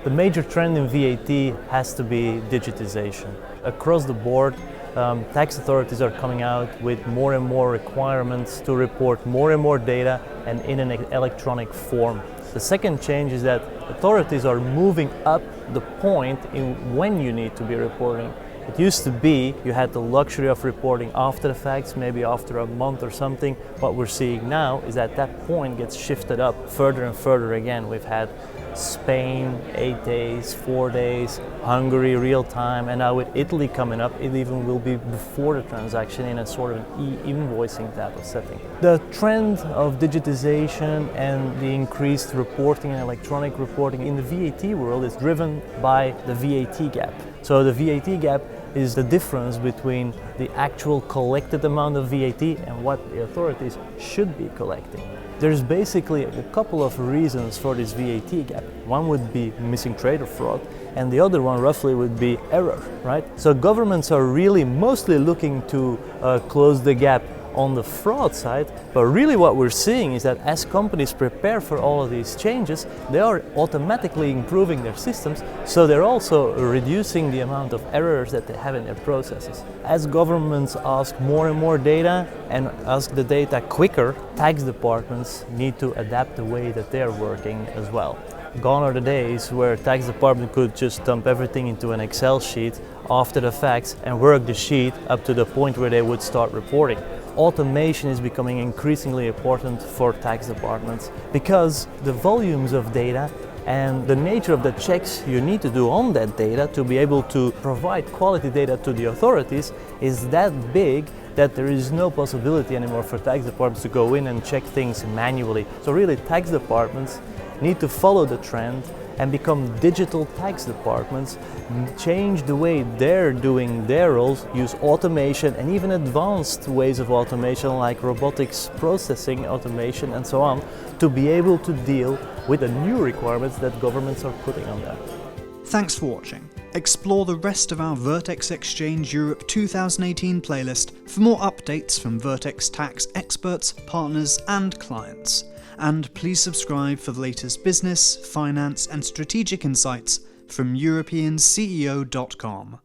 The major trend in VAT has to be digitization. Across the board, tax authorities are coming out with more and more requirements to report more and more data and in an electronic form. The second change is that authorities are moving up the point in when you need to be reporting. It used to be you had the luxury of reporting after the facts, maybe after a month or something. What we're seeing now is that that point gets shifted up further and further again. We've had Spain, 8 days, 4 days, Hungary, real time, and now with Italy coming up, it even will be before the transaction in a sort of an e-invoicing type of setting. The trend of digitization and the increased reporting and electronic reporting in the VAT world is driven by the VAT gap. So the VAT gap is the difference between the actual collected amount of VAT and what the authorities should be collecting. There's basically a couple of reasons for this VAT gap. One would be missing trade or fraud, and the other one roughly would be error, right? So governments are really mostly looking to close the gap on the fraud side, but really what we're seeing is that as companies prepare for all of these changes, they are automatically improving their systems, so they're also reducing the amount of errors that they have in their processes. As governments ask more and more data and ask the data quicker, tax departments need to adapt the way that they're working as well. Gone are the days where tax department could just dump everything into an Excel sheet after the facts and work the sheet up to the point where they would start reporting. Automation is becoming increasingly important for tax departments because the volumes of data and the nature of the checks you need to do on that data to be able to provide quality data to the authorities is that big that there is no possibility anymore for tax departments to go in and check things manually. So really tax departments need to follow the trend and become digital tax departments, change the way they're doing their roles, use automation and even advanced ways of automation like robotics processing automation and so on, to be able to deal with the new requirements that governments are putting on them. Thanks for watching. Explore the rest of our Vertex Exchange Europe 2018 playlist for more updates from Vertex tax experts, partners and clients. And please subscribe for the latest business, finance and strategic insights from EuropeanCEO.com.